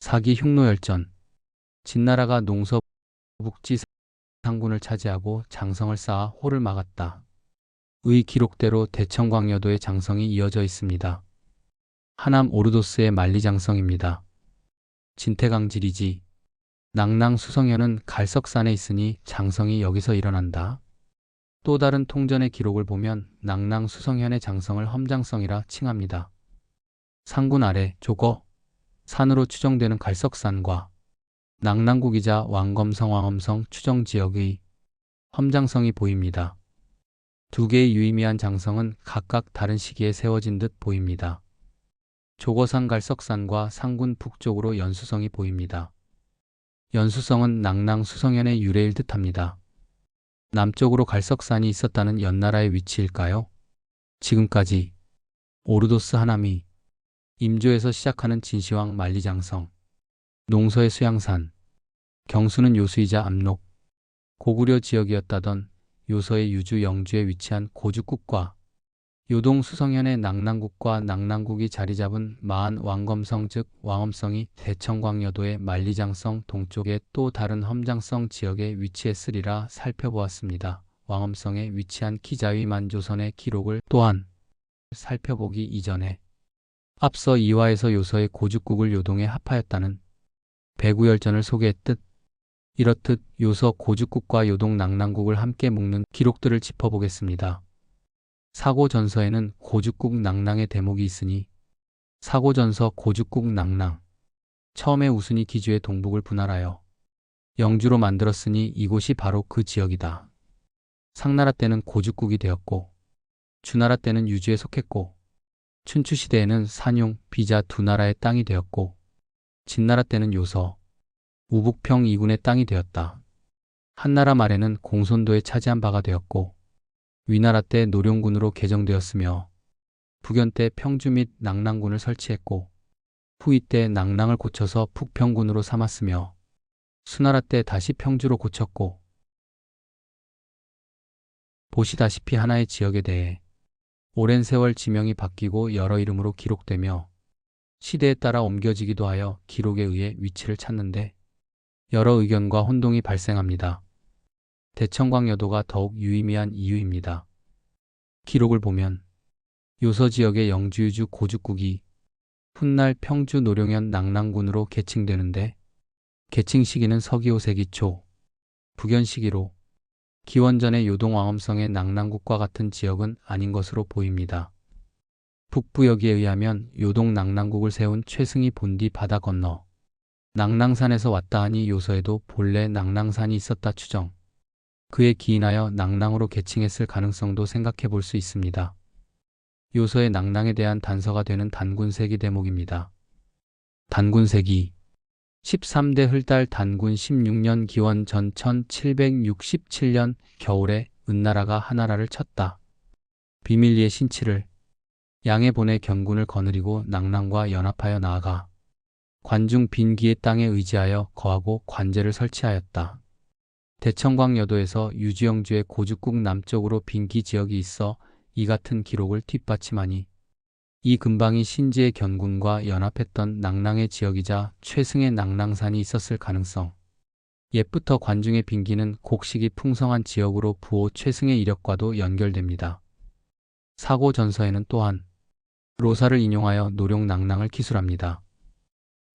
사기 흉노열전. 진나라가 농서북지 상군을 차지하고 장성을 쌓아 호를 막았다. 의 기록대로 대청광여도의 장성이 이어져 있습니다. 하남 오르도스의 만리장성입니다. 진태강지리지. 낙랑수성현은 갈석산에 있으니 장성이 여기서 일어난다. 또 다른 통전의 기록을 보면 낙랑수성현의 장성을 험장성이라 칭합니다. 상군 아래 조거 산으로 추정되는 갈석산과 낙랑국이자 왕검성 왕엄성 추정지역의 험장성이 보입니다. 두 개의 유의미한 장성은 각각 다른 시기에 세워진 듯 보입니다. 조거산 갈석산과 상군 북쪽으로 연수성이 보입니다. 연수성은 낙랑수성현의 유래일 듯합니다. 남쪽으로 갈석산이 있었다는 연나라의 위치일까요? 지금까지 오르도스 하남이 임조에서 시작하는 진시황 만리장성, 농서의 수양산, 경수는 요수이자 압록, 고구려 지역이었다던 요서의 유주 영주에 위치한 고죽국과 요동 수성현의 낙랑국과 낙랑국이 자리잡은 마안 왕검성 즉 왕엄성이 대청광여도의 만리장성 동쪽의 또 다른 험장성 지역에 위치했으리라 살펴보았습니다. 왕엄성에 위치한 기자위 만조선의 기록을 또한 살펴보기 이전에 앞서 2화에서 요서의 고죽국을 요동에 합하였다는 배구열전을 소개했듯 이렇듯 요서 고죽국과 요동 낙랑국을 함께 묶는 기록들을 짚어보겠습니다. 사고전서에는 고죽국 낙랑의 대목이 있으니 사고전서 고죽국 낙랑. 처음에 우순이 기주의 동북을 분할하여 영주로 만들었으니 이곳이 바로 그 지역이다. 상나라 때는 고죽국이 되었고 주나라 때는 유주에 속했고 춘추시대에는 산용, 비자 두 나라의 땅이 되었고 진나라 때는 요서, 우북평 이군의 땅이 되었다. 한나라 말에는 공손도에 차지한 바가 되었고 위나라 때 노룡군으로 개정되었으며 북연 때 평주 및 낙랑군을 설치했고 후이 때 낙랑을 고쳐서 북평군으로 삼았으며 수나라 때 다시 평주로 고쳤고 보시다시피 하나의 지역에 대해 오랜 세월 지명이 바뀌고 여러 이름으로 기록되며 시대에 따라 옮겨지기도 하여 기록에 의해 위치를 찾는데 여러 의견과 혼동이 발생합니다. 대청광여도가 더욱 유의미한 이유입니다. 기록을 보면 요서 지역의 영주유주 고죽국이 훗날 평주 노룡현 낙랑군으로 계칭되는데 계칭 시기는 서기 5세기 초, 북연 시기로 기원전의 요동왕엄성의 낙랑국과 같은 지역은 아닌 것으로 보입니다. 북부여기에 의하면 요동 낙랑국을 세운 최승이 본디 바다 건너 낙랑산에서 왔다 하니 요서에도 본래 낙랑산이 있었다 추정. 그에 기인하여 낙랑으로 계칭했을 가능성도 생각해 볼 수 있습니다. 요서의 낙랑에 대한 단서가 되는 단군세기 대목입니다. 단군세기 13대 흘달 단군 16년 기원 전 1767년 겨울에 은나라가 하나라를 쳤다. 비밀리에 신치를 양해 보내 경군을 거느리고 낙랑과 연합하여 나아가 관중 빈기의 땅에 의지하여 거하고 관제를 설치하였다. 대청광여도에서 유주영주의 고죽국 남쪽으로 빈기 지역이 있어 이 같은 기록을 뒷받침하니 이 근방이 신지의 견군과 연합했던 낙랑의 지역이자 최승의 낙랑산이 있었을 가능성. 옛부터 관중의 빈기는 곡식이 풍성한 지역으로 부호 최승의 이력과도 연결됩니다. 사고전서에는 또한 로사를 인용하여 노룡 낙랑을 기술합니다.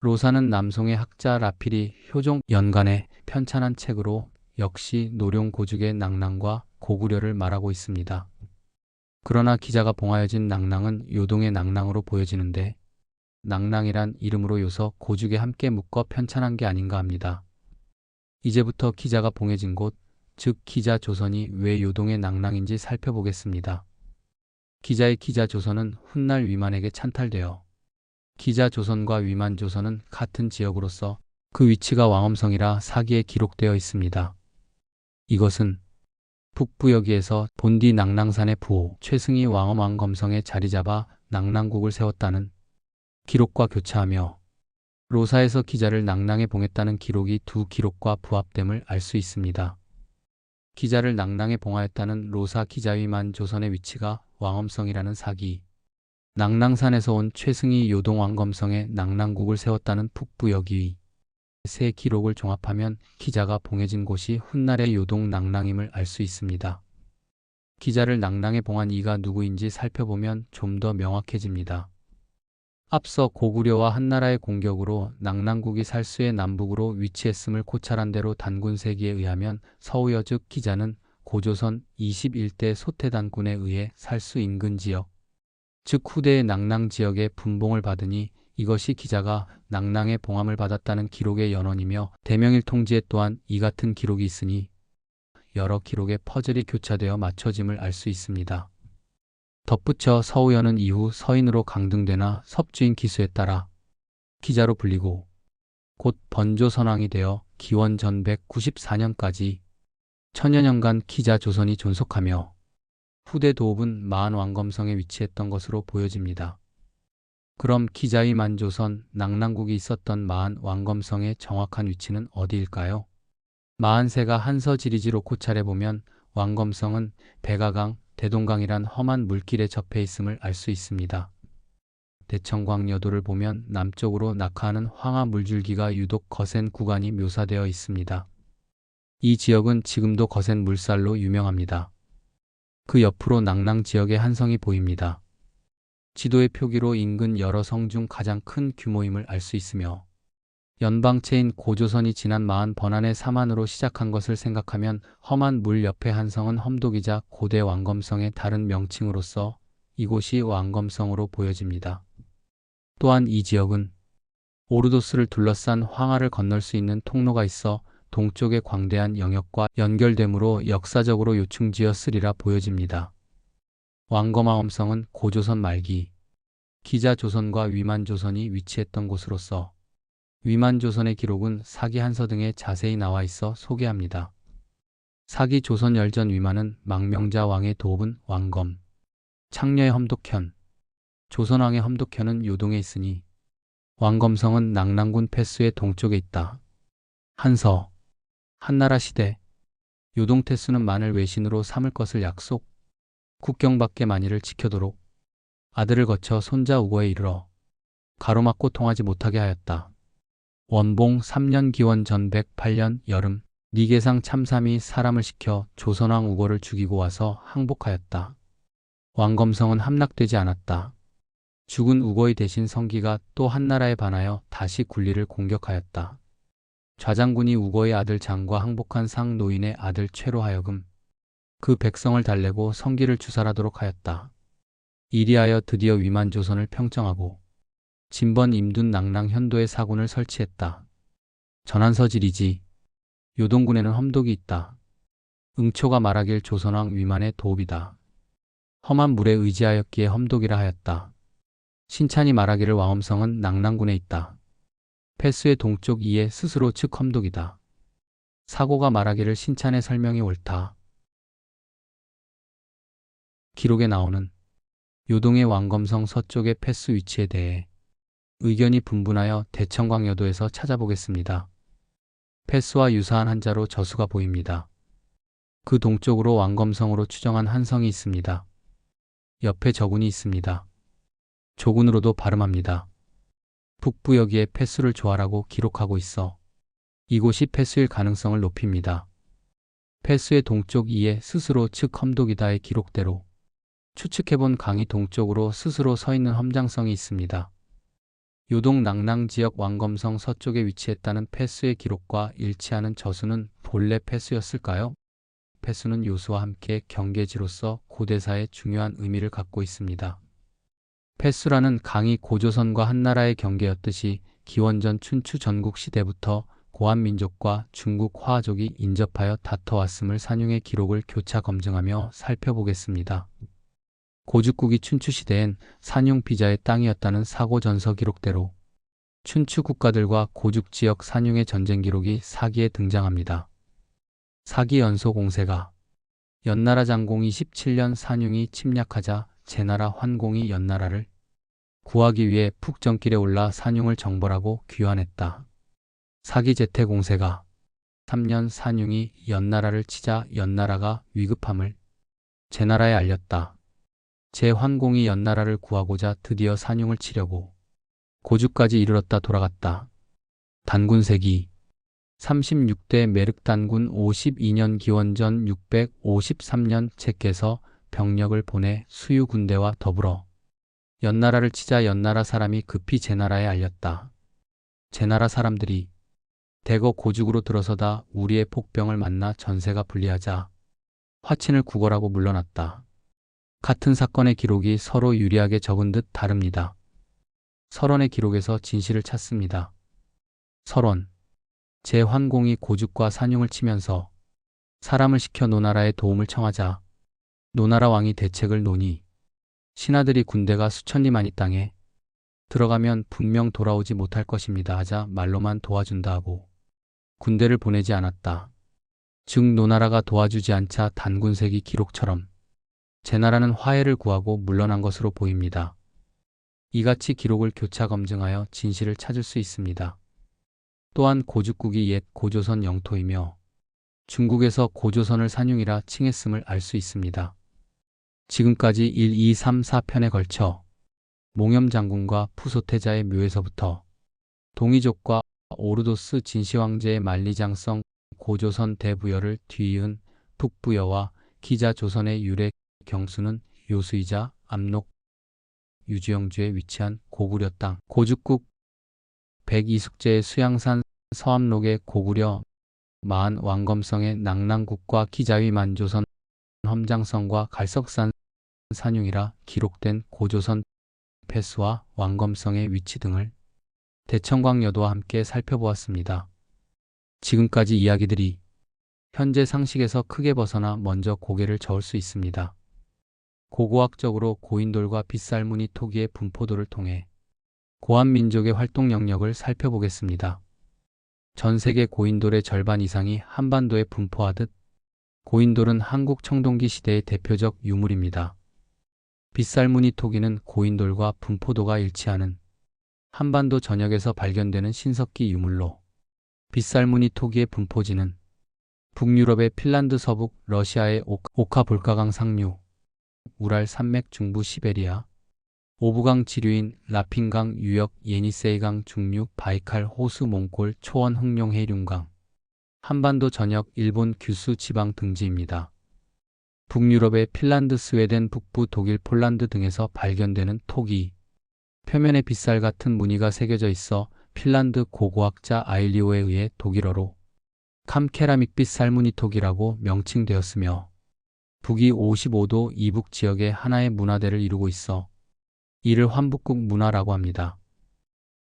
로사는 남송의 학자 라필이 효종 연간에 편찬한 책으로 역시 노룡 고죽의 낙랑과 고구려를 말하고 있습니다. 그러나 기자가 봉하여진 낙랑은 요동의 낙랑으로 보여지는데 낙랑이란 이름으로 요서 고죽에 함께 묶어 편찬한 게 아닌가 합니다. 이제부터 기자가 봉해진 곳, 즉 기자 조선이 왜 요동의 낙랑인지 살펴보겠습니다. 기자의 기자 조선은 훗날 위만에게 찬탈되어 기자 조선과 위만 조선은 같은 지역으로서 그 위치가 왕엄성이라 사기에 기록되어 있습니다. 이것은 북부여기에서 본디 낙랑산의 부호 최승이 왕엄왕검성에 자리잡아 낙랑국을 세웠다는 기록과 교차하며 로사에서 기자를 낙랑에 봉했다는 기록이 두 기록과 부합됨을 알 수 있습니다. 기자를 낙랑에 봉하였다는 로사 기자위만 조선의 위치가 왕엄성이라는 사기, 낙랑산에서 온 최승이 요동 왕검성에 낙랑국을 세웠다는 북부 여기 세 기록을 종합하면 기자가 봉해진 곳이 훗날의 요동 낙랑임을 알 수 있습니다. 기자를 낙랑에 봉한 이가 누구인지 살펴보면 좀 더 명확해집니다. 앞서 고구려와 한나라의 공격으로 낙랑국이 살수의 남북으로 위치했음을 고찰한 대로 단군세기에 의하면 서우여 즉 기자는 고조선 21대 소태단군에 의해 살수 인근 지역, 즉 후대의 낙랑 지역에 분봉을 받으니 이것이 기자가 낙랑에 봉함을 받았다는 기록의 연원이며 대명일통지에 또한 이 같은 기록이 있으니 여러 기록의 퍼즐이 교차되어 맞춰짐을 알 수 있습니다. 덧붙여 서우여는 이후 서인으로 강등되나 섭주인 기수에 따라 기자로 불리고 곧 번조선왕이 되어 기원 전 194년까지 천여 년간 기자 조선이 존속하며 후대 도읍은 마한 왕검성에 위치했던 것으로 보여집니다. 그럼 기자의 만조선 낙랑국이 있었던 마한 왕검성의 정확한 위치는 어디일까요? 마한세가 한서지리지로 고찰해보면 왕검성은 백아강, 대동강이란 험한 물길에 접해 있음을 알 수 있습니다. 대청광 여도를 보면 남쪽으로 낙하하는 황하 물줄기가 유독 거센 구간이 묘사되어 있습니다. 이 지역은 지금도 거센 물살로 유명합니다. 그 옆으로 낙랑 지역의 한성이 보입니다. 지도의 표기로 인근 여러 성 중 가장 큰 규모임을 알 수 있으며 연방체인 고조선이 지난 마한 번안의 사만으로 시작한 것을 생각하면 험한 물 옆의 한성은 험독이자 고대 왕검성의 다른 명칭으로서 이곳이 왕검성으로 보여집니다. 또한 이 지역은 오르도스를 둘러싼 황하를 건널 수 있는 통로가 있어 동쪽의 광대한 영역과 연결되므로 역사적으로 요충지였으리라 보여집니다. 왕검화엄성은 고조선 말기 기자조선과 위만조선이 위치했던 곳으로서 위만조선의 기록은 사기 한서 등에 자세히 나와 있어 소개합니다. 사기 조선 열전 위만은 망명자 왕의 도읍은 왕검, 창녀의 험독현, 조선왕의 험독현은 요동에 있으니 왕검성은 낙랑군 패수의 동쪽에 있다. 한서, 한나라 시대, 요동태수는 만을 외신으로 삼을 것을 약속, 국경 밖의 만일을 지켜도록 아들을 거쳐 손자 우거에 이르러 가로막고 통하지 못하게 하였다. 원봉 3년 기원 전 108년 여름 니계상 참삼이 사람을 시켜 조선왕 우거를 죽이고 와서 항복하였다. 왕검성은 함락되지 않았다. 죽은 우거의 대신 성기가 또 한나라에 반하여 다시 굴리를 공격하였다. 좌장군이 우거의 아들 장과 항복한 상 노인의 아들 최로 하여금 그 백성을 달래고 성기를 주살하도록 하였다. 이리하여 드디어 위만조선을 평정하고 진번 임둔 낙랑 현도의 사군을 설치했다. 전한서지리지 요동군에는 험독이 있다. 응초가 말하길 조선왕 위만의 도읍이다. 험한 물에 의지하였기에 험독이라 하였다. 신찬이 말하기를 왕엄성은 낙랑군에 있다. 패수의 동쪽 이에 스스로 즉 험독이다. 사고가 말하기를 신찬의 설명이 옳다. 기록에 나오는 요동의 왕검성 서쪽의 패수 위치에 대해 의견이 분분하여 대청광여도에서 찾아보겠습니다. 패수와 유사한 한자로 저수가 보입니다. 그 동쪽으로 왕검성으로 추정한 한성이 있습니다. 옆에 저군이 있습니다. 조군으로도 발음합니다. 북부 여기에 패수를 조하라고 기록하고 있어 이곳이 패수일 가능성을 높입니다. 패수의 동쪽 이에 스스로 즉 험독이다의 기록대로 추측해본 강이 동쪽으로 스스로 서 있는 험장성이 있습니다. 요동 낙랑 지역 왕검성 서쪽에 위치했다는 패수의 기록과 일치하는 저수는 본래 패수였을까요? 패수는 요수와 함께 경계지로서 고대사에 중요한 의미를 갖고 있습니다. 패수라는 강이 고조선과 한나라의 경계였듯이 기원전 춘추 전국 시대부터 고한민족과 중국 화족이 인접하여 다퉈왔음을 산용의 기록을 교차 검증하며 살펴보겠습니다. 고죽국이 춘추시대엔 산용 비자의 땅이었다는 사고전서 기록대로 춘추 국가들과 고죽지역 산용의 전쟁 기록이 사기에 등장합니다. 사기 연소 공세가 연나라 장공 27년 산용이 침략하자 제나라 환공이 연나라를 구하기 위해 북정길에 올라 산용을 정벌하고 귀환했다. 사기 제태 공세가 3년 산용이 연나라를 치자 연나라가 위급함을 제나라에 알렸다. 제환공이 연나라를 구하고자 드디어 산흉을 치려고 고주까지 이르렀다 돌아갔다. 단군세기 36대 메륵단군 52년 기원전 653년 채께서 병력을 보내 수유 군대와 더불어 연나라를 치자 연나라 사람이 급히 제나라에 알렸다. 제나라 사람들이 대거 고죽으로 들어서다 우리의 폭병을 만나 전세가 불리하자 화친을 구걸하고 물러났다. 같은 사건의 기록이 서로 유리하게 적은 듯 다릅니다. 설원의 기록에서 진실을 찾습니다. 설원 제환공이 고죽과 산흉을 치면서 사람을 시켜 노나라의 도움을 청하자 노나라 왕이 대책을 논의 신하들이 군대가 수천리 많이 땅에 들어가면 분명 돌아오지 못할 것입니다 하자 말로만 도와준다 하고 군대를 보내지 않았다. 즉 노나라가 도와주지 않자 단군세기 기록처럼 제나라는 화해를 구하고 물러난 것으로 보입니다. 이같이 기록을 교차 검증하여 진실을 찾을 수 있습니다. 또한 고죽국이 옛 고조선 영토이며 중국에서 고조선을 산흉이라 칭했음을 알 수 있습니다. 지금까지 1, 2, 3, 4편에 걸쳐 몽염장군과 푸소태자의 묘에서부터 동이족과 오르도스 진시황제의 만리장성 고조선 대부여를 뒤이은 북부여와 기자조선의 유래 경수는 요수이자 압록 유주영주에 위치한 고구려 땅 고죽국 백이숙제의 수양산 서암록의 고구려 마한 왕검성의 낙랑국과 기자위 만조선 험장성과 갈석산 산흉이라 기록된 고조선 패수와 왕검성의 위치 등을 대청광여도와 함께 살펴보았습니다. 지금까지 이야기들이 현재 상식에서 크게 벗어나 먼저 고개를 저을 수 있습니다. 고고학적으로 고인돌과 빗살무늬 토기의 분포도를 통해 고한민족의 활동 영역을 살펴보겠습니다. 전 세계 고인돌의 절반 이상이 한반도에 분포하듯 고인돌은 한국 청동기 시대의 대표적 유물입니다. 빗살무늬 토기는 고인돌과 분포도가 일치하는 한반도 전역에서 발견되는 신석기 유물로 빗살무늬 토기의 분포지는 북유럽의 핀란드 서북, 러시아의 오카 볼가강 상류, 우랄 산맥 중부 시베리아, 오부강 지류인 라핀강 유역 예니세이강 중류 바이칼 호수 몽골 초원 흑룡 해륜강, 한반도 전역 일본 규수 지방 등지입니다. 북유럽의 핀란드 스웨덴 북부 독일 폴란드 등에서 발견되는 토기, 표면에 빗살 같은 무늬가 새겨져 있어 핀란드 고고학자 아일리오에 의해 독일어로 캄케라믹 빗살무늬 토기라고 명칭되었으며 북위 55도 이북 지역의 하나의 문화대를 이루고 있어 이를 환북국 문화라고 합니다.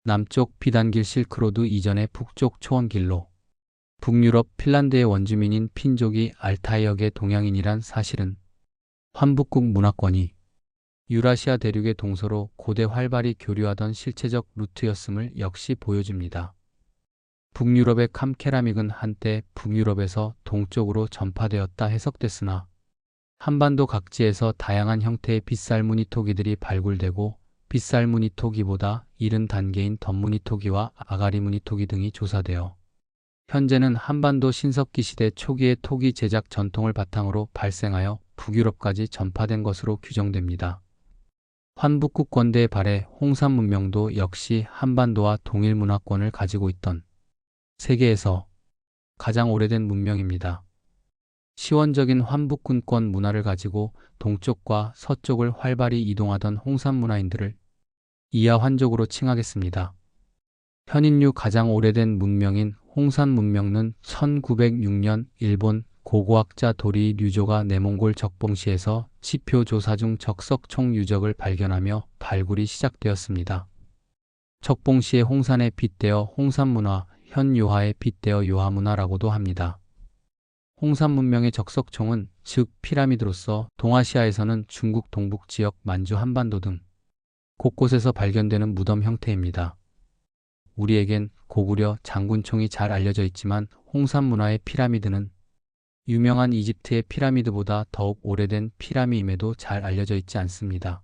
남쪽 비단길 실크로드 이전의 북쪽 초원길로 북유럽 핀란드의 원주민인 핀족이 알타이역의 동양인이란 사실은 환북국 문화권이 유라시아 대륙의 동서로 고대 활발히 교류하던 실체적 루트였음을 역시 보여줍니다. 북유럽의 캄케라믹은 한때 북유럽에서 동쪽으로 전파되었다 해석됐으나 한반도 각지에서 다양한 형태의 빗살무늬 토기들이 발굴되고 빗살무늬 토기보다 이른 단계인 덧무늬 토기와 아가리무늬 토기 등이 조사되어 현재는 한반도 신석기 시대 초기의 토기 제작 전통을 바탕으로 발생하여 북유럽까지 전파된 것으로 규정됩니다. 환북국 권대의 발해 홍산 문명도 역시 한반도와 동일 문화권을 가지고 있던 세계에서 가장 오래된 문명입니다. 시원적인 환북군권 문화를 가지고 동쪽과 서쪽을 활발히 이동하던 홍산 문화인들을 이하 환족으로 칭하겠습니다. 현인류 가장 오래된 문명인 홍산 문명은 1906년 일본 고고학자 도리 류조가 내몽골 적봉시에서 지표 조사 중 적석총 유적을 발견하며 발굴이 시작되었습니다. 적봉시의 홍산에 빗대어 홍산문화, 현 요하에 빗대어 요하문화라고도 합니다. 홍산 문명의 적석총은 즉 피라미드로서 동아시아에서는 중국 동북 지역 만주 한반도 등 곳곳에서 발견되는 무덤 형태입니다. 우리에겐 고구려 장군총이 잘 알려져 있지만 홍산 문화의 피라미드는 유명한 이집트의 피라미드보다 더욱 오래된 피라미임에도 잘 알려져 있지 않습니다.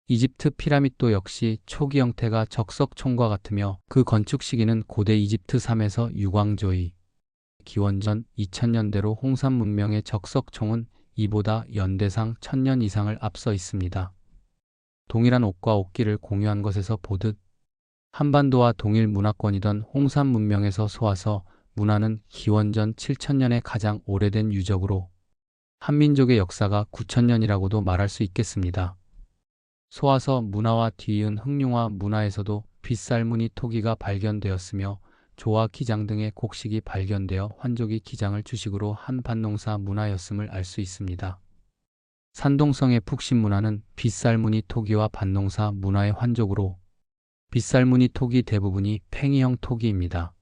이집트 피라미드도 역시 초기 형태가 적석총과 같으며 그 건축 시기는 고대 이집트 3에서 유광조의 기원전 2000년대로 홍산 문명의 적석총은 이보다 연대상 1000년 이상을 앞서 있습니다. 동일한 옷과 옷기를 공유한 것에서 보듯 한반도와 동일 문화권이던 홍산 문명에서 쏘아서 문화는 기원전 7000년의 가장 오래된 유적으로 한민족의 역사가 9000년이라고도 말할 수 있겠습니다. 쏘아서 문화와 뒤이은 흑룡화 문화에서도 빗살무늬 토기가 발견되었으며 조화 기장 등의 곡식이 발견되어 환족이 기장을 주식으로 한 밭농사 문화였음을 알 수 있습니다. 산동성의 푹신 문화는 빗살무늬 토기와 밭농사 문화의 환족으로 빗살무늬 토기 대부분이 팽이형 토기입니다.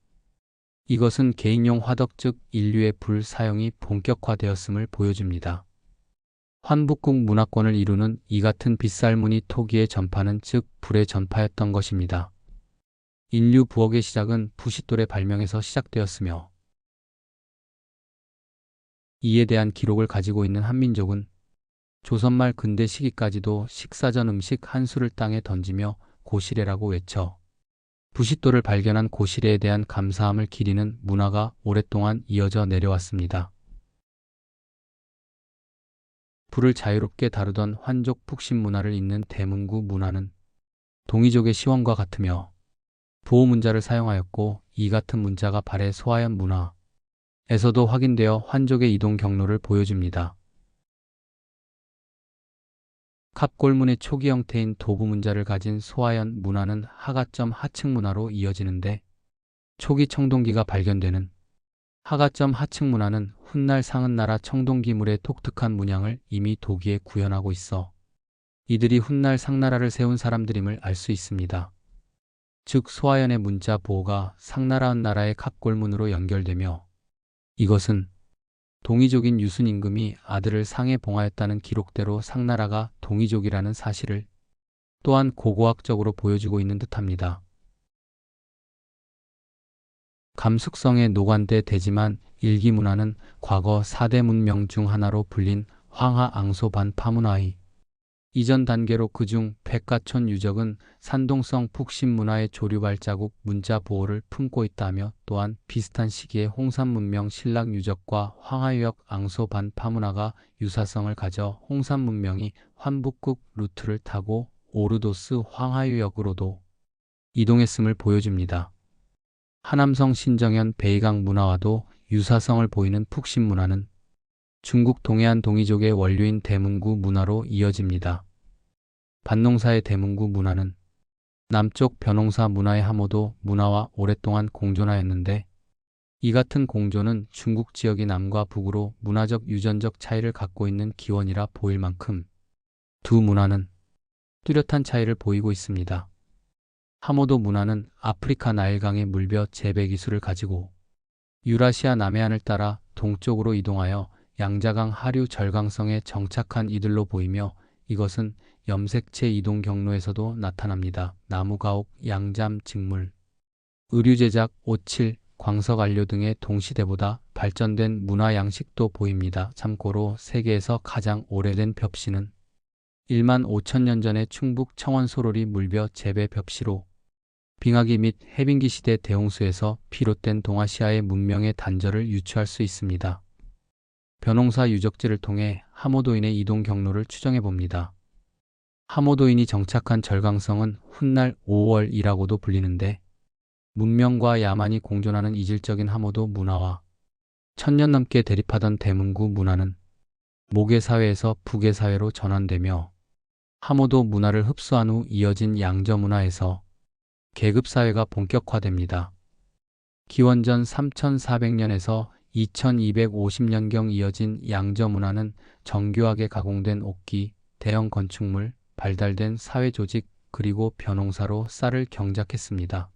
이것은 개인용 화덕 즉 인류의 불 사용이 본격화되었음을 보여줍니다. 환북국 문화권을 이루는 이 같은 빗살무늬 토기의 전파는 즉 불의 전파였던 것입니다. 인류 부엌의 시작은 부싯돌의 발명에서 시작되었으며 이에 대한 기록을 가지고 있는 한민족은 조선말 근대 시기까지도 식사 전 음식 한 수를 땅에 던지며 고시래라고 외쳐 부싯돌을 발견한 고시래에 대한 감사함을 기리는 문화가 오랫동안 이어져 내려왔습니다. 불을 자유롭게 다루던 환족 푹신 문화를 잇는 대문구 문화는 동이족의 시원과 같으며 부호 문자를 사용하였고 이 같은 문자가 발해 소하연 문화에서도 확인되어 환족의 이동 경로를 보여줍니다. 갑골문의 초기 형태인 도부 문자를 가진 소하연 문화는 하가점 하층 문화로 이어지는데 초기 청동기가 발견되는 하가점 하층 문화는 훗날 상은나라 청동기물의 독특한 문양을 이미 도기에 구현하고 있어 이들이 훗날 상나라를 세운 사람들임을 알 수 있습니다. 즉 소하연의 문자 보호가 상나라은 나라의 갑골문으로 연결되며 이것은 동이족인 유순 임금이 아들을 상에 봉하였다는 기록대로 상나라가 동이족이라는 사실을 또한 고고학적으로 보여주고 있는 듯합니다. 감숙성의 노관대 대지만 일기문화는 과거 4대 문명 중 하나로 불린 황하앙소반 파문화의 이전 단계로 그중 백가촌 유적은 산동성 푹신 문화의 조류 발자국 문자 보호를 품고 있다며 또한 비슷한 시기에 홍산 문명 신락 유적과 황하유역 앙소반 파문화가 유사성을 가져 홍산 문명이 환북국 루트를 타고 오르도스 황하유역으로도 이동했음을 보여줍니다. 하남성 신정현 베이강 문화와도 유사성을 보이는 푹신 문화는 중국 동해안 동이족의 원류인 대문구 문화로 이어집니다. 밭농사의 대문구 문화는 남쪽 벼농사 문화의 하모도 문화와 오랫동안 공존하였는데 이 같은 공존은 중국 지역이 남과 북으로 문화적 유전적 차이를 갖고 있는 기원이라 보일 만큼 두 문화는 뚜렷한 차이를 보이고 있습니다. 하모도 문화는 아프리카 나일강의 물벼 재배 기술을 가지고 유라시아 남해안을 따라 동쪽으로 이동하여 양자강 하류 절강성에 정착한 이들로 보이며 이것은 염색체 이동 경로에서도 나타납니다. 나무 가옥, 양잠, 직물, 의류 제작, 오칠, 광석 안료 등의 동시대보다 발전된 문화 양식도 보입니다. 참고로 세계에서 가장 오래된 벽시는 1만 5천년 전의 충북 청원소로리 물벼 재배 벽시로 빙하기 및 해빙기 시대 대홍수에서 비롯된 동아시아의 문명의 단절을 유추할 수 있습니다. 벼농사 유적지를 통해 하모도인의 이동 경로를 추정해 봅니다. 하모도인이 정착한 절강성은 훗날 5월이라고도 불리는데 문명과 야만이 공존하는 이질적인 하모도 문화와 1000년 넘게 대립하던 대문구 문화는 모계 사회에서 북의 사회로 전환되며 하모도 문화를 흡수한 후 이어진 양저 문화에서 계급 사회가 본격화됩니다. 기원전 3400년에서 2250년경 이어진 양저 문화는 정교하게 가공된 옥기, 대형 건축물, 발달된 사회 조직 그리고 벼농사로 쌀을 경작했습니다.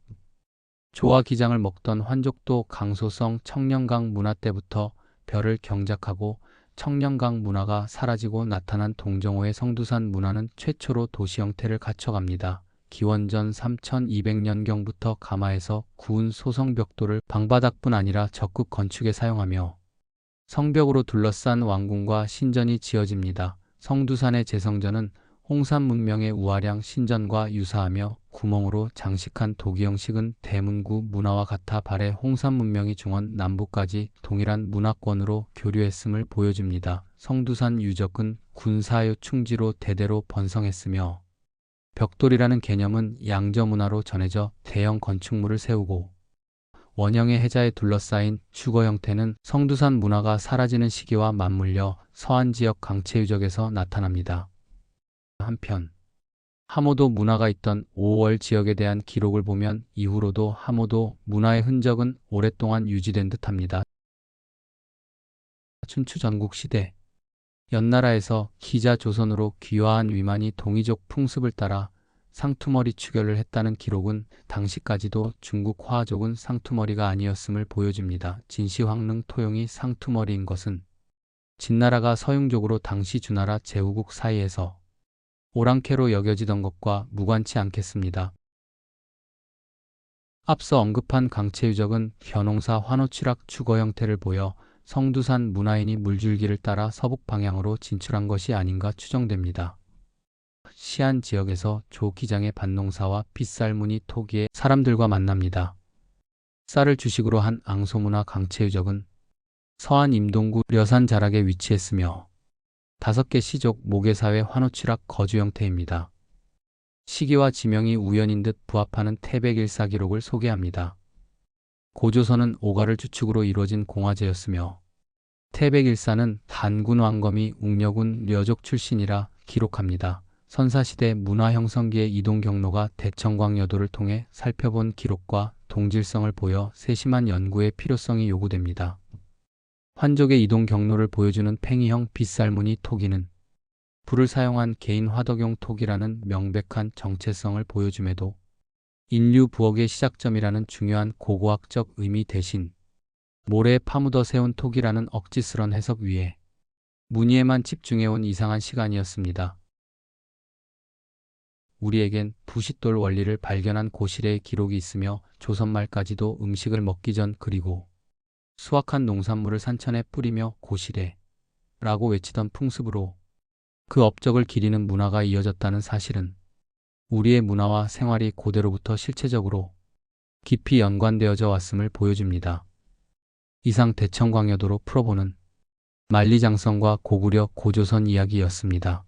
조화 기장을 먹던 환족도 강소성 청령강 문화 때부터 벼를 경작하고 청령강 문화가 사라지고 나타난 동정호의 성두산 문화는 최초로 도시 형태를 갖춰갑니다. 기원전 3200년경부터 가마에서 구운 소성벽돌을 방바닥뿐 아니라 적극 건축에 사용하며 성벽으로 둘러싼 왕궁과 신전이 지어집니다. 성두산의 제성전은 홍산 문명의 우아량 신전과 유사하며 구멍으로 장식한 도기 형식은 대문구 문화와 같아 발해 홍산 문명이 중원 남부까지 동일한 문화권으로 교류했음을 보여줍니다. 성두산 유적은 군사요 충지로 대대로 번성했으며 벽돌이라는 개념은 양저 문화로 전해져 대형 건축물을 세우고 원형의 해자에 둘러싸인 주거 형태는 성두산 문화가 사라지는 시기와 맞물려 서안 지역 강체 유적에서 나타납니다. 한편 하모도 문화가 있던 5월 지역에 대한 기록을 보면 이후로도 하모도 문화의 흔적은 오랫동안 유지된 듯합니다. 춘추 전국 시대 연나라에서 기자 조선으로 귀화한 위만이 동이족 풍습을 따라 상투머리 추결을 했다는 기록은 당시까지도 중국 화족은 상투머리가 아니었음을 보여줍니다. 진시황릉 토용이 상투머리인 것은 진나라가 서용족으로 당시 주나라 제후국 사이에서 오랑캐로 여겨지던 것과 무관치 않겠습니다. 앞서 언급한 강체유적은 변홍사 환호취락 주거 형태를 보여 성두산 문화인이 물줄기를 따라 서북 방향으로 진출한 것이 아닌가 추정됩니다. 시안 지역에서 조기장의 밭농사와 빗쌀무늬 토기의 사람들과 만납니다. 쌀을 주식으로 한 앙소문화 강체유적은 서안 임동구 려산 자락에 위치했으며 5개 시족 모계사회 환호취락 거주 형태입니다. 시기와 지명이 우연인 듯 부합하는 태백일사 기록을 소개합니다. 고조선은 오가를 주축으로 이루어진 공화제였으며 태백일사는 단군 왕검이 웅려군 려족 출신이라 기록합니다. 선사시대 문화 형성기의 이동 경로가 대청광여도를 통해 살펴본 기록과 동질성을 보여 세심한 연구의 필요성이 요구됩니다. 환족의 이동 경로를 보여주는 팽이형 빗살무늬 토기는 불을 사용한 개인 화덕용 토기라는 명백한 정체성을 보여줌에도 인류 부엌의 시작점이라는 중요한 고고학적 의미 대신 모래에 파묻어 세운 토기라는 억지스런 해석 위에 무늬에만 집중해온 이상한 시간이었습니다. 우리에겐 부싯돌 원리를 발견한 고실의 기록이 있으며 조선말까지도 음식을 먹기 전 그리고 수확한 농산물을 산천에 뿌리며 고실에 라고 외치던 풍습으로 그 업적을 기리는 문화가 이어졌다는 사실은 우리의 문화와 생활이 고대로부터 실체적으로 깊이 연관되어져 왔음을 보여줍니다. 이상 대청광여도로 풀어보는 만리장성과 고구려 고조선 이야기였습니다.